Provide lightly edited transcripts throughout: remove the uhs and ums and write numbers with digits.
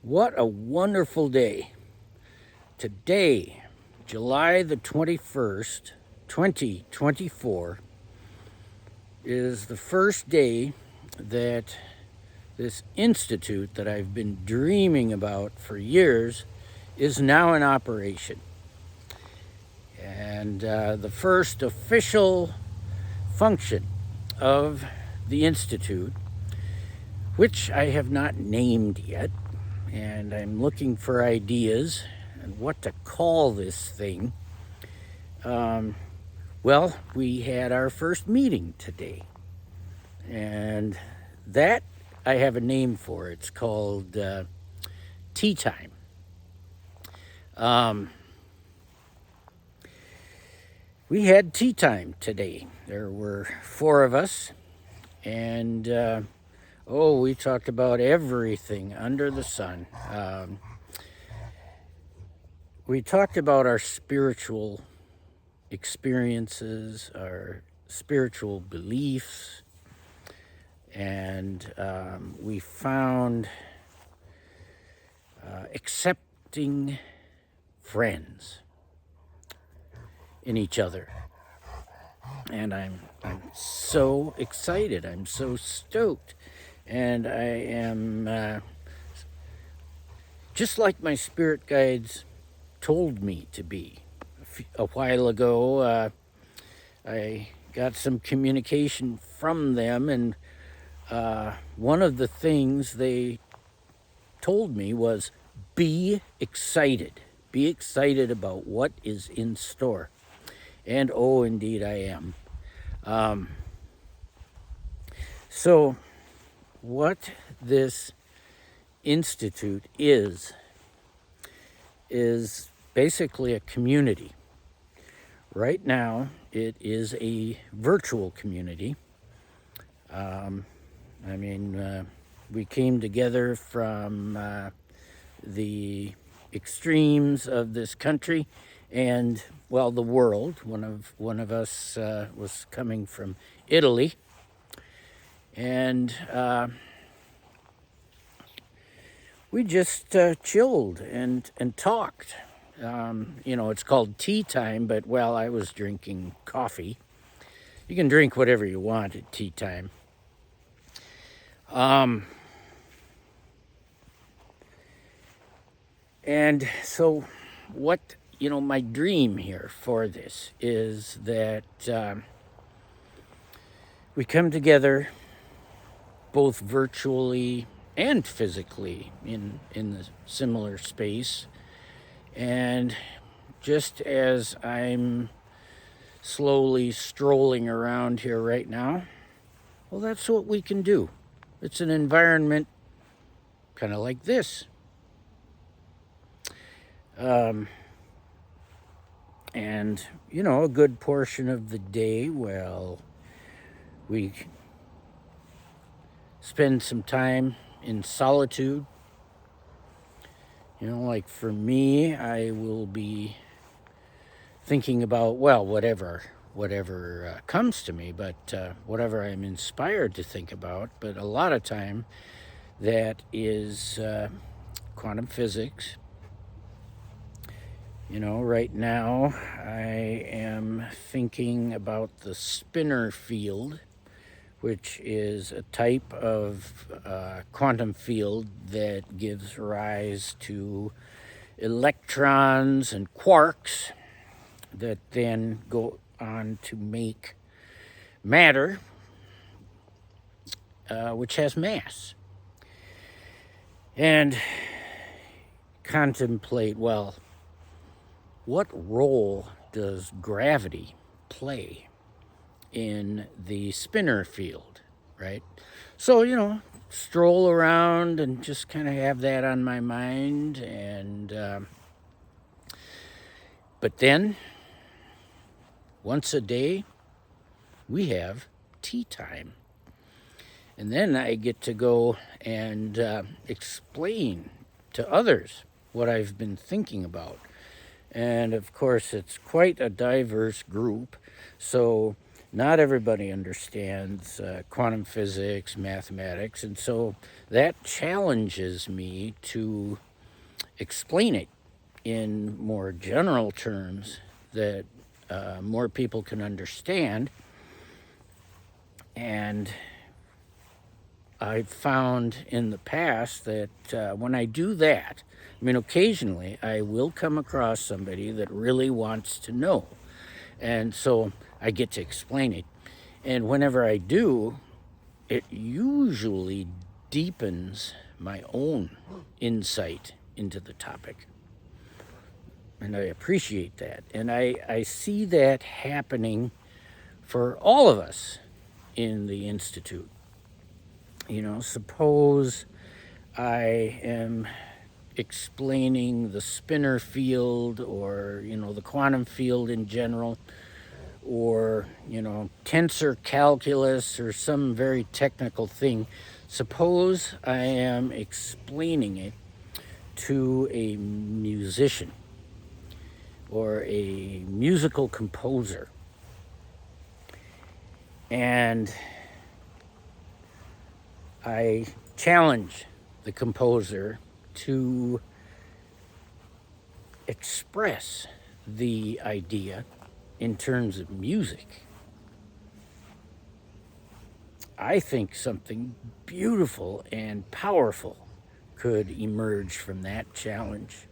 What a wonderful day. Today, July the 21st, 2024, is the first day that this institute that I've been dreaming about for years is now in operation. And the first official function of the institute, which I have not named yet, and I'm looking for ideas and what to call this thing. Well, we had our first meeting today, and that I have a name for. It's called Tea Time. We had tea time today. There were four of us, and we talked about everything under the sun. We talked about our spiritual experiences, our spiritual beliefs, and we found accepting friends in each other. And I'm so excited. I'm so stoked. And I am just like my spirit guides told me to be. A while ago, I got some communication from them, and one of the things they told me was be excited. Be excited about what is in store. And oh, indeed I am. So what this institute is basically a community. Right now, it is a virtual community. We came together from the extremes of this country and, well, the world. One of us was coming from Italy, and we just chilled and talked. It's called tea time, but, well, I was drinking coffee. You can drink whatever you want at tea time. And so my dream here for this is that we come together both virtually and physically in the similar space. And just as I'm slowly strolling around here right now, well, that's what we can do. It's an environment kind of like this. And, a good portion of the day, well, we spend some time in solitude. Like for me, I will be thinking about, well, whatever comes to me, but whatever I'm inspired to think about. But a lot of time that is quantum physics. Right now I am thinking about the spinor field, which is a type of quantum field that gives rise to electrons and quarks that then go on to make matter, which has mass. And contemplate, well, what role does gravity play in the spinor field, right? So, stroll around and just kind of have that on my mind. And but then, once a day, we have tea time. And then I get to go and explain to others what I've been thinking about. And of course, it's quite a diverse group. So not everybody understands quantum physics, mathematics, and so that challenges me to explain it in more general terms that more people can understand. And I've found in the past that when I do that, I mean, occasionally I will come across somebody that really wants to know. And so I get to explain it. And whenever I do, it usually deepens my own insight into the topic. And I appreciate that. And I see that happening for all of us in the Institute. You know, suppose I am explaining the spinor field, or, you know, the quantum field in general, or, you know, tensor calculus or some very technical thing. Suppose I am explaining it to a musician or a musical composer, and I challenge the composer to express the idea in terms of music. I think something beautiful and powerful could emerge from that challenge.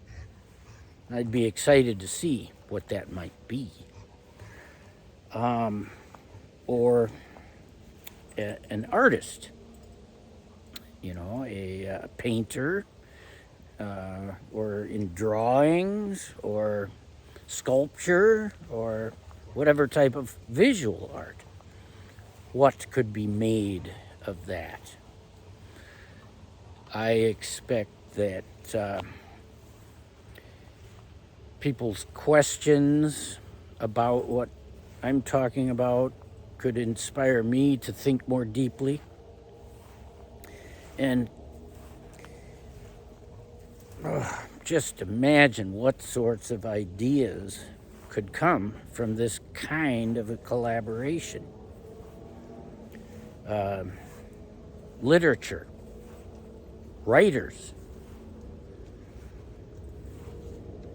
I'd be excited to see what that might be. Or an artist, you know, a painter, or in drawings or sculpture or whatever type of visual art. What could be made of that? I expect that people's questions about what I'm talking about could inspire me to think more deeply. And just imagine what sorts of ideas could come from this kind of a collaboration. Literature, writers.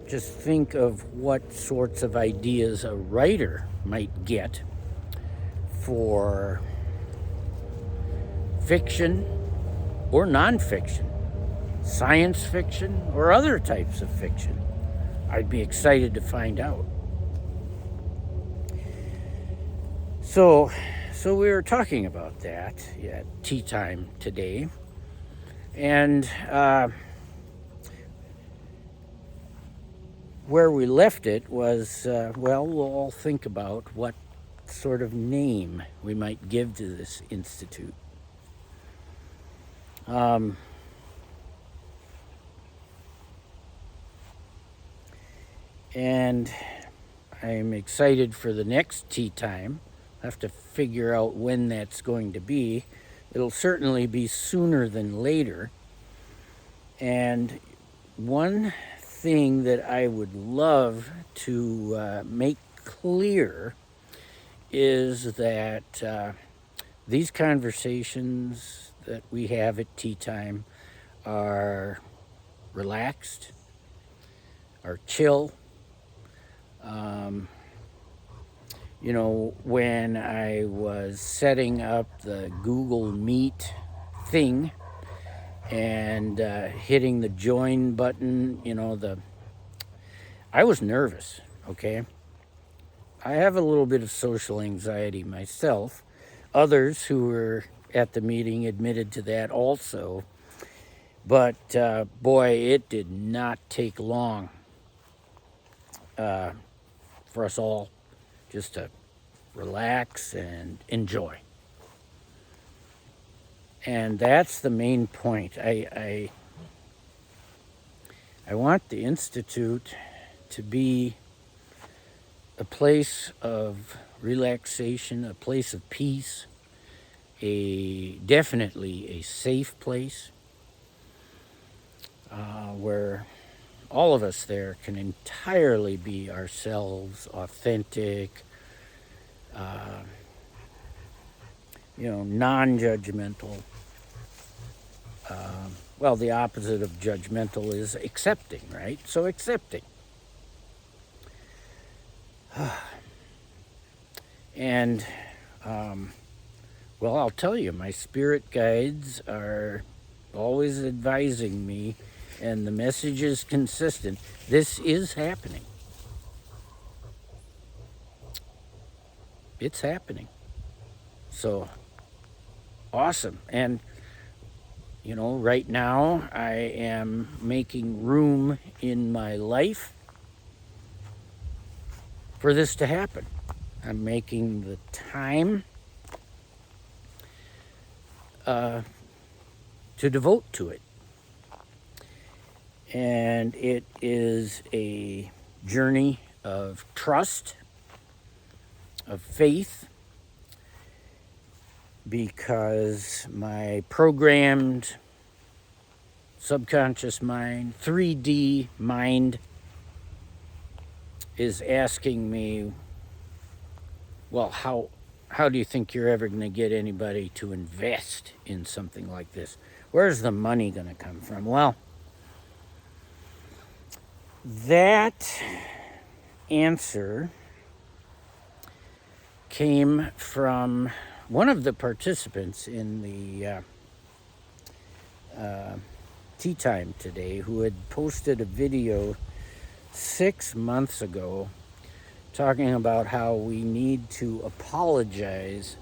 Just think of what sorts of ideas a writer might get for fiction or nonfiction, science fiction or other types of fiction. I'd be excited to find out. So we were talking about that at tea time today, and where we left it was, well, we'll all think about what sort of name we might give to this institute. And I'm excited for the next tea time. I have to figure out when that's going to be. It'll certainly be sooner than later. And one thing that I would love to make clear is that these conversations that we have at tea time are relaxed, are chill. You know, when I was setting up the Google Meet thing and hitting the join button, you know, I was nervous, okay? I have a little bit of social anxiety myself. Others who were at the meeting admitted to that also. But boy, it did not take long for us all just to relax and enjoy. And that's the main point. I want the Institute to be a place of relaxation, a place of peace, definitely a safe place where all of us there can entirely be ourselves, authentic, non-judgmental. Well, the opposite of judgmental is accepting, right? So accepting. And, well, I'll tell you, my spirit guides are always advising me, and the message is consistent. This is happening. It's happening. So, awesome. And, right now I am making room in my life for this to happen. I'm making the time to devote to it. And it is a journey of trust, of faith, because my programmed subconscious mind, 3D mind, is asking me, well, how do you think you're ever going to get anybody to invest in something like this? Where's the money going to come from? Well, that answer came from one of the participants in the tea time today, who had posted a video 6 months ago talking about how we need to apologize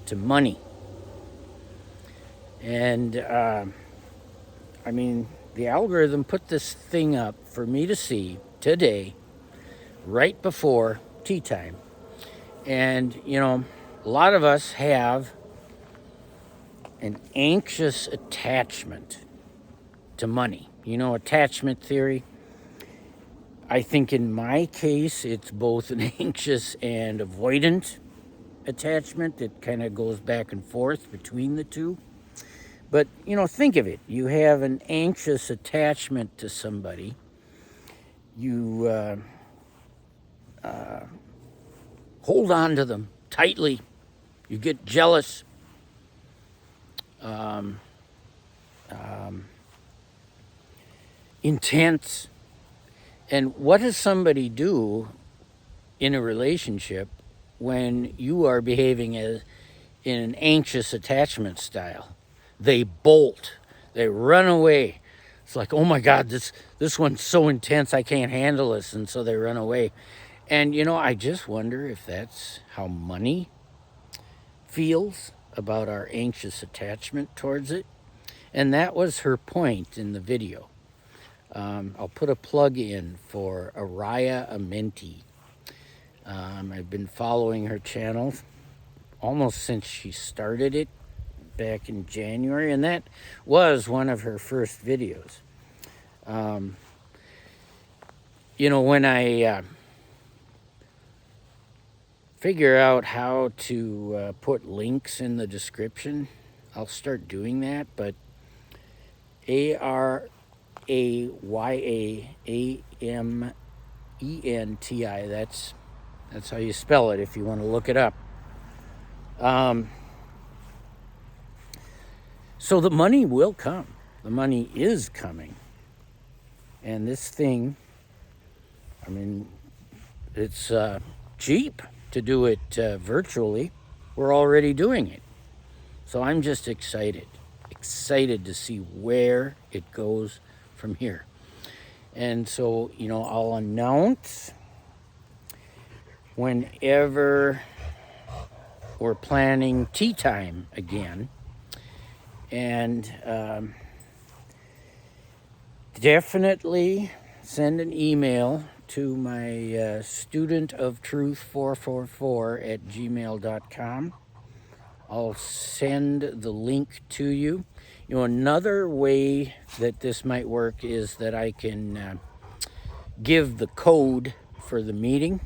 to money. And the algorithm put this thing up for me to see today, right before tea time. And, a lot of us have an anxious attachment to money. Attachment theory. I think in my case, it's both an anxious and avoidant attachment. It kind of goes back and forth between the two. But, think of it. You have an anxious attachment to somebody. You hold on to them tightly. You get jealous. Intense. And what does somebody do in a relationship when you are behaving in an anxious attachment style? They bolt. They run away. It's like, oh my God, this one's so intense, I can't handle this. And so they run away. And, I just wonder if that's how money feels about our anxious attachment towards it. And that was her point in the video. I'll put a plug in for Araya Amenti. I've been following her channel almost since she started it back in January, and that was one of her first videos. When I figure out how to put links in the description, I'll start doing that. But ARAYAAMENTI, that's how you spell it if you want to look it up. So the money will come. The money is coming. And this thing, it's cheap to do it virtually. We're already doing it. So I'm just excited to see where it goes from here. And so, I'll announce whenever we're planning tea time again. And definitely send an email to my studentoftruth444@gmail.com. I'll send the link to you. Another way that this might work is that I can give the code for the meeting,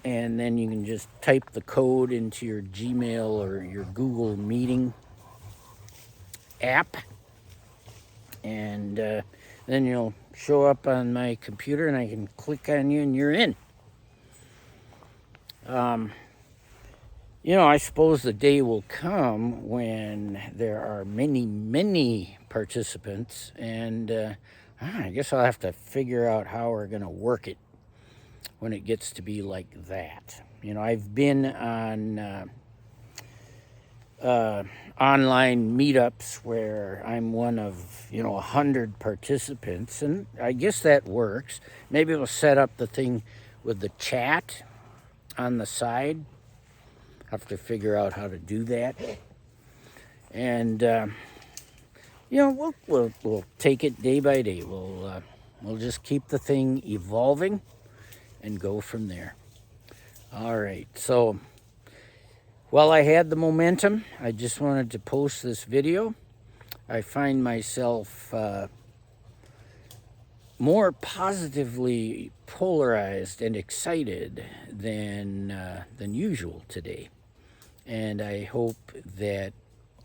and then you can just type the code into your Gmail or your Google Meeting app, and then you'll show up on my computer, and I can click on you, and you're in. You know, I suppose the day will come when there are many, many participants, and I guess I'll have to figure out how we're going to work it when it gets to be like that. You know, I've been on online meetups where I'm one of, 100 participants, and I guess that works. Maybe we'll set up the thing with the chat on the side. Have to figure out how to do that, and we'll take it day by day. We'll just keep the thing evolving and go from there. All right. So while I had the momentum, I just wanted to post this video. I find myself more positively polarized and excited than usual today. And I hope that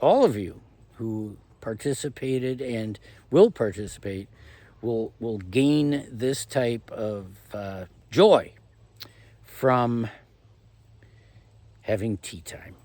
all of you who participated and will participate will gain this type of joy from having tea time.